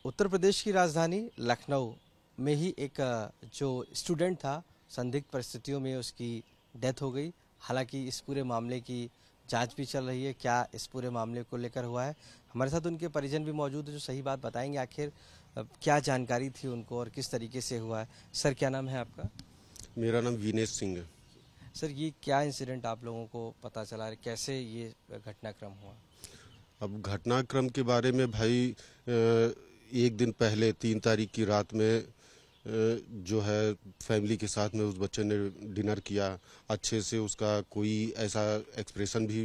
उत्तर प्रदेश की राजधानी लखनऊ में ही एक जो स्टूडेंट था, संदिग्ध परिस्थितियों में उसकी डेथ हो गई। हालांकि इस पूरे मामले की जांच भी चल रही है, क्या इस पूरे मामले को लेकर हुआ है। हमारे साथ उनके परिजन भी मौजूद हैं जो सही बात बताएंगे, आखिर क्या जानकारी थी उनको और किस तरीके से हुआ है। सर, क्या नाम है आपका? मेरा नाम विनेश सिंह है। सर, ये क्या इंसिडेंट आप लोगों को पता चला है, कैसे ये घटनाक्रम हुआ? अब घटनाक्रम के बारे में भाई एक दिन पहले 3 तारीख की रात में जो है फैमिली के साथ में उस बच्चे ने डिनर किया। अच्छे से उसका कोई ऐसा एक्सप्रेशन भी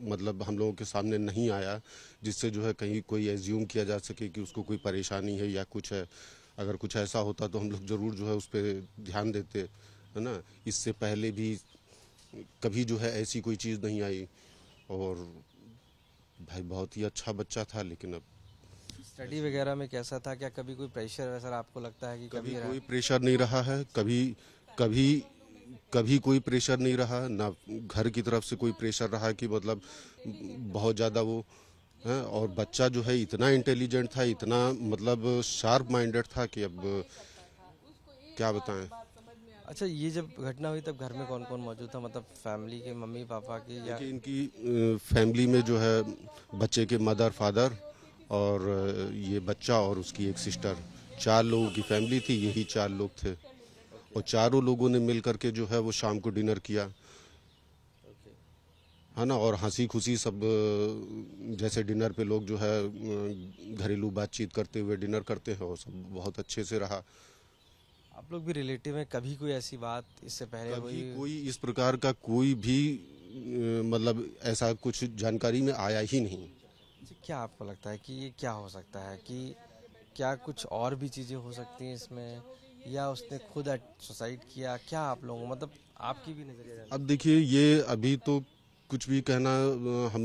मतलब हम लोगों के सामने नहीं आया जिससे जो है कहीं कोई एज्यूम किया जा सके कि उसको कोई परेशानी है या कुछ है। अगर कुछ ऐसा होता तो हम लोग ज़रूर जो है उस पर ध्यान देते, है ना। इससे पहले भी कभी जो है ऐसी कोई चीज़ नहीं आई। और भाई बहुत ही अच्छा बच्चा था, लेकिन अब स्टडी वगैरह में कैसा था? क्या कभी कोई प्रेशर वैसर आपको लगता है कि कभी कभी रहा? कोई प्रेशर नहीं रहा है। कभी कभी कोई प्रेशर नहीं रहा ना। घर की तरफ से कोई प्रेशर रहा कि मतलब बहुत ज़्यादा वो है। और बच्चा जो है इतना इंटेलिजेंट था, इतना मतलब शार्प माइंडेड था कि अब क्या बताएं। अच्छा, ये जब घटना हुई तब घर में कौन कौन मौजूद था? मतलब फैमिली के मम्मी पापा की या? देखिए, इनकी फैमिली में जो है बच्चे के मदर फादर और ये बच्चा और उसकी एक सिस्टर, 4 लोगों की फैमिली थी। यही 4 लोग थे और चारों लोगों ने मिल करके जो है वो शाम को डिनर किया, है ना। और हंसी खुशी सब जैसे डिनर पे लोग जो है घरेलू बातचीत करते हुए डिनर करते हैं, और सब बहुत अच्छे से रहा। आप लोग भी रिलेटिव में, कभी कोई ऐसी बात इससे पहले कभी हुई? कोई इस प्रकार का कोई भी मतलब ऐसा कुछ जानकारी में आया ही नहीं। अच्छा, क्या आपको लगता है कि ये क्या हो सकता है, कि क्या कुछ और भी चीज़ें हो सकती हैं इसमें, या उसने खुद सुसाइड किया? क्या आप लोगों, मतलब आपकी भी नज़रिया जानना। अब देखिए, ये अभी तो कुछ भी कहना हम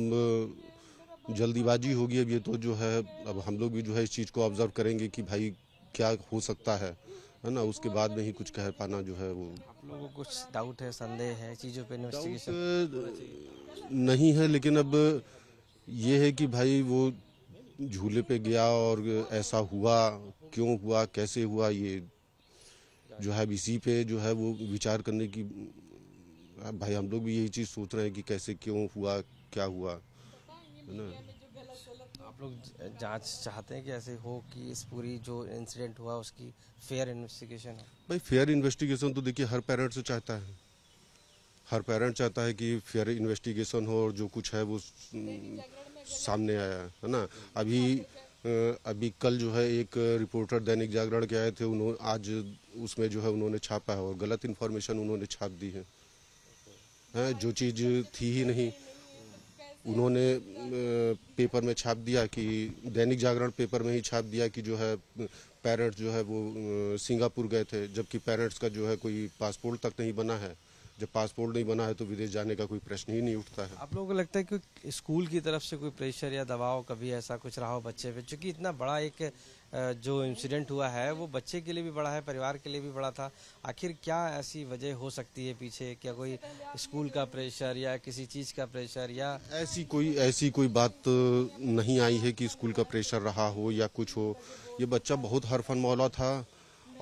जल्दीबाजी होगी। अब ये तो जो है, अब हम लोग भी जो है इस चीज़ को ऑब्जर्व करेंगे कि भाई क्या हो सकता है ना। उसके बाद में ही कुछ कह पाना जो है वो आप लोगों को कुछ डाउट है, संदेह है, चीज़ों पे डाउट इन्वेस्टिगेशन होना चाहिए? नहीं है। लेकिन अब ये है कि भाई वो झूले पे गया और ऐसा हुआ, क्यों हुआ, कैसे हुआ, ये जो है अब इसी पे जो है वो विचार करने की। अब भाई हम लोग भी यही चीज़ सोच रहे हैं कि कैसे, क्यों हुआ, क्या हुआ, है ना। आप लोग जांच चाहते हैं कि ऐसे हो कि इस पूरी जो इंसिडेंट हुआ उसकी फेयर इन्वेस्टिगेशन हो? भाई फेयर इन्वेस्टिगेशन तो देखिए हर पेरेंट से चाहता है। हर पेरेंट चाहता है कि फेयर इन्वेस्टिगेशन हो और जो कुछ है वो सामने आया, है ना। अभी अभी कल जो है एक रिपोर्टर दैनिक जागरण के आए थे, उन्होंने आज उसमें जो है उन्होंने छापा है और गलत इन्फॉर्मेशन उन्होंने छाप दी है जो चीज़ थी ही नहीं। उन्होंने पेपर में छाप दिया कि दैनिक जागरण पेपर में ही छाप दिया कि जो है पेरेंट्स जो है वो सिंगापुर गए थे, जबकि पेरेंट्स का जो है कोई पासपोर्ट तक नहीं बना है। जब पासपोर्ट नहीं बना है तो विदेश जाने का कोई प्रश्न ही नहीं उठता है। आप लोगों को लगता है कि स्कूल की तरफ से कोई प्रेशर या दबाव कभी ऐसा कुछ रहा हो बच्चे पे? क्योंकि इतना बड़ा एक जो इंसिडेंट हुआ है वो बच्चे के लिए भी बड़ा है, परिवार के लिए भी बड़ा था। आखिर क्या ऐसी वजह हो सकती है पीछे? क्या कोई स्कूल का प्रेशर या किसी चीज़ का प्रेशर, या? ऐसी कोई बात नहीं आई है कि स्कूल का प्रेशर रहा हो या कुछ हो। ये बच्चा बहुत हरफन मौला था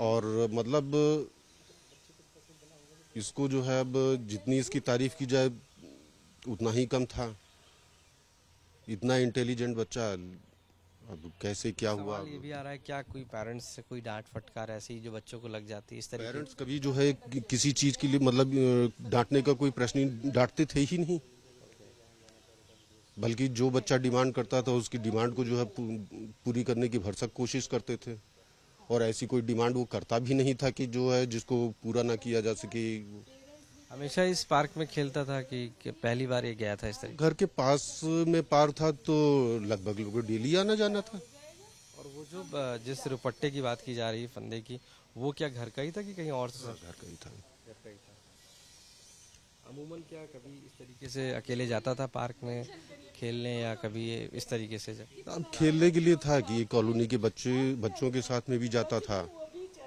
और मतलब इसको जो है अब जितनी इसकी तारीफ की जाए उतना ही कम था। इतना इंटेलिजेंट बच्चा, अब कैसे क्या हुआ। सवाल ये भी आ रहा है, क्या कोई पेरेंट्स से कोई डांट फटकार ऐसी जो बच्चों को लग जाती है इस तरीके? पेरेंट्स कभी जो है किसी चीज़ के लिए मतलब डांटने का कोई प्रश्न ही, डांटते थे ही नहीं। बल्कि जो बच्चा डिमांड करता था उसकी डिमांड को जो है पूरी करने की भरसक कोशिश करते थे। और ऐसी कोई डिमांड वो करता भी नहीं था कि जो है जिसको पूरा ना किया जा सके। हमेशा इस पार्क में खेलता था कि पहली बार ये गया था इस तरीके? घर के पास में पार्क था तो लगभग लोगों को डेली आना जाना था। और वो जो जिस दुपट्टे की बात की जा रही है, फंदे की, वो क्या घर का ही था कि कहीं और से? घर का ही था। घर का ही था। अमूमन क्या कभी इस तरीके से अकेले जाता था पार्क में खेलने, या कभी ये इस तरीके से अब खेलने के लिए था कि कॉलोनी के बच्चों के साथ में भी जाता था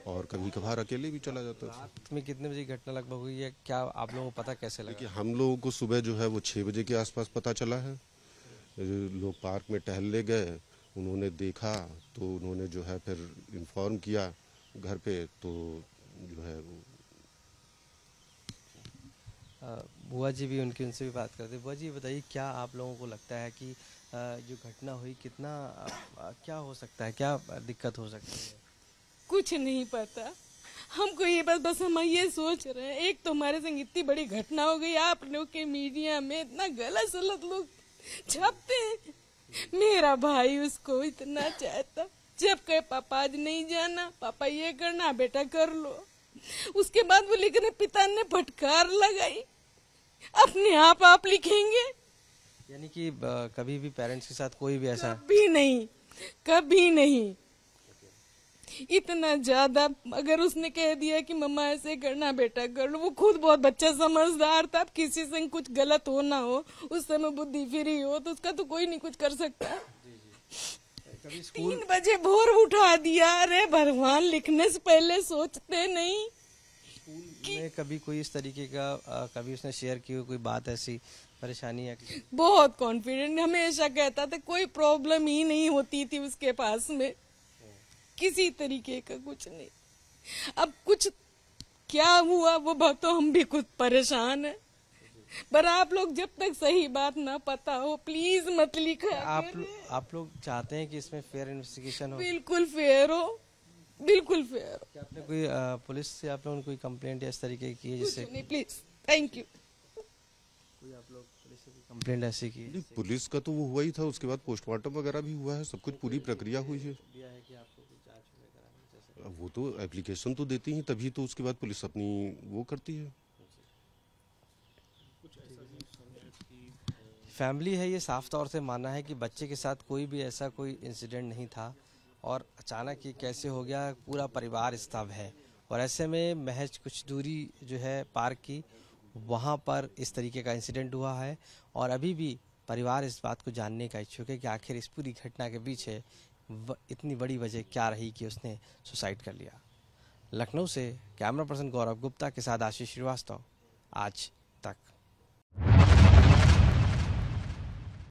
और कभी कभार अकेले भी चला जाता था। रात में कितने बजे घटना लगभग हुई है, क्या आप लोगों को पता कैसे लगा? देखिए, हम लोगों को सुबह जो है वो 6 बजे के आसपास पता चला है। लोग पार्क में टहलने गए, उन्होंने देखा तो उन्होंने जो है फिर इन्फॉर्म किया घर पे, तो जो है बुआ जी भी उनसे भी बात करते। बुआ जी बताइए, क्या आप लोगों को लगता है कि जो घटना हुई कितना क्या हो सकता है, क्या दिक्कत हो सकती है? कुछ नहीं पता हमको, ये बस हम ये सोच रहे हैं, एक तो हमारे संग इतनी बड़ी घटना हो गई, आप लोग के मीडिया में इतना गलत सलत लोग छापते हैं। मेरा भाई उसको इतना चाहता, जब कहे पापा आज नहीं जाना, पापा ये करना, बेटा कर लो। उसके बाद वो लिखने, पिता ने फटकार लगाई, अपने आप लिखेंगे। यानी कि कभी भी पेरेंट्स के साथ कोई भी ऐसा कभी नहीं, कभी नहीं। इतना ज्यादा अगर उसने कह दिया कि मम्मा ऐसे करना, बेटा कर लो, वो खुद बहुत बच्चा समझदार था, अब किसी से कुछ गलत हो ना हो, उस समय बुद्धि फ्री हो, तो उसका तो कोई नहीं कुछ कर सकता। कभी स्कूल 3 बजे भोर उठा दिया। अरे भगवान, लिखने से पहले सोचते नहीं? में कभी कोई इस तरीके का कभी उसने शेयर की हो कोई बात, ऐसी परेशानी है? बहुत कॉन्फिडेंट, हमेशा कहता था, कोई प्रॉब्लम ही नहीं होती थी उसके पास में, किसी तरीके का कुछ नहीं। अब कुछ क्या हुआ वो बात, तो हम भी कुछ परेशान है, पर आप लोग जब तक सही बात ना पता हो प्लीज मत लिखा। आप लोग चाहते हैं कि इसमें फेयर इन्वेस्टिगेशन हो? बिल्कुल फेयर हो, बिल्कुल फेयर हो। क्या आपने कोई पुलिस से आप लोगों ने कोई कंप्लेंट या इस तरीके की है जिससे? नहीं, प्लीज, थैंक यू। कोई आप लोग पुलिस से कोई कंप्लेंट ऐसी की है? पुलिस का तो वो हुआ ही था, उसके बाद पोस्टमार्टम वगैरह भी हुआ है, सब कुछ पूरी प्रक्रिया हुई है। दिया है कि आपको कोई जांच वगैरह जैसे? अब वो तो एप्लीकेशन तो देती ही, तभी तो उसके बाद पुलिस अपनी वो करती है। फैमिली है ये साफ तौर से मानना है कि बच्चे के साथ कोई भी ऐसा कोई इंसिडेंट नहीं था और अचानक ये कैसे हो गया, पूरा परिवार स्तब्ध है। और ऐसे में महज कुछ दूरी जो है पार्क की, वहाँ पर इस तरीके का इंसिडेंट हुआ है और अभी भी परिवार इस बात को जानने का इच्छुक है कि आखिर इस पूरी घटना के पीछे इतनी बड़ी वजह क्या रही कि उसने सुसाइड कर लिया। लखनऊ से कैमरा पर्सन गौरव गुप्ता के साथ आशीष श्रीवास्तव, आज तक।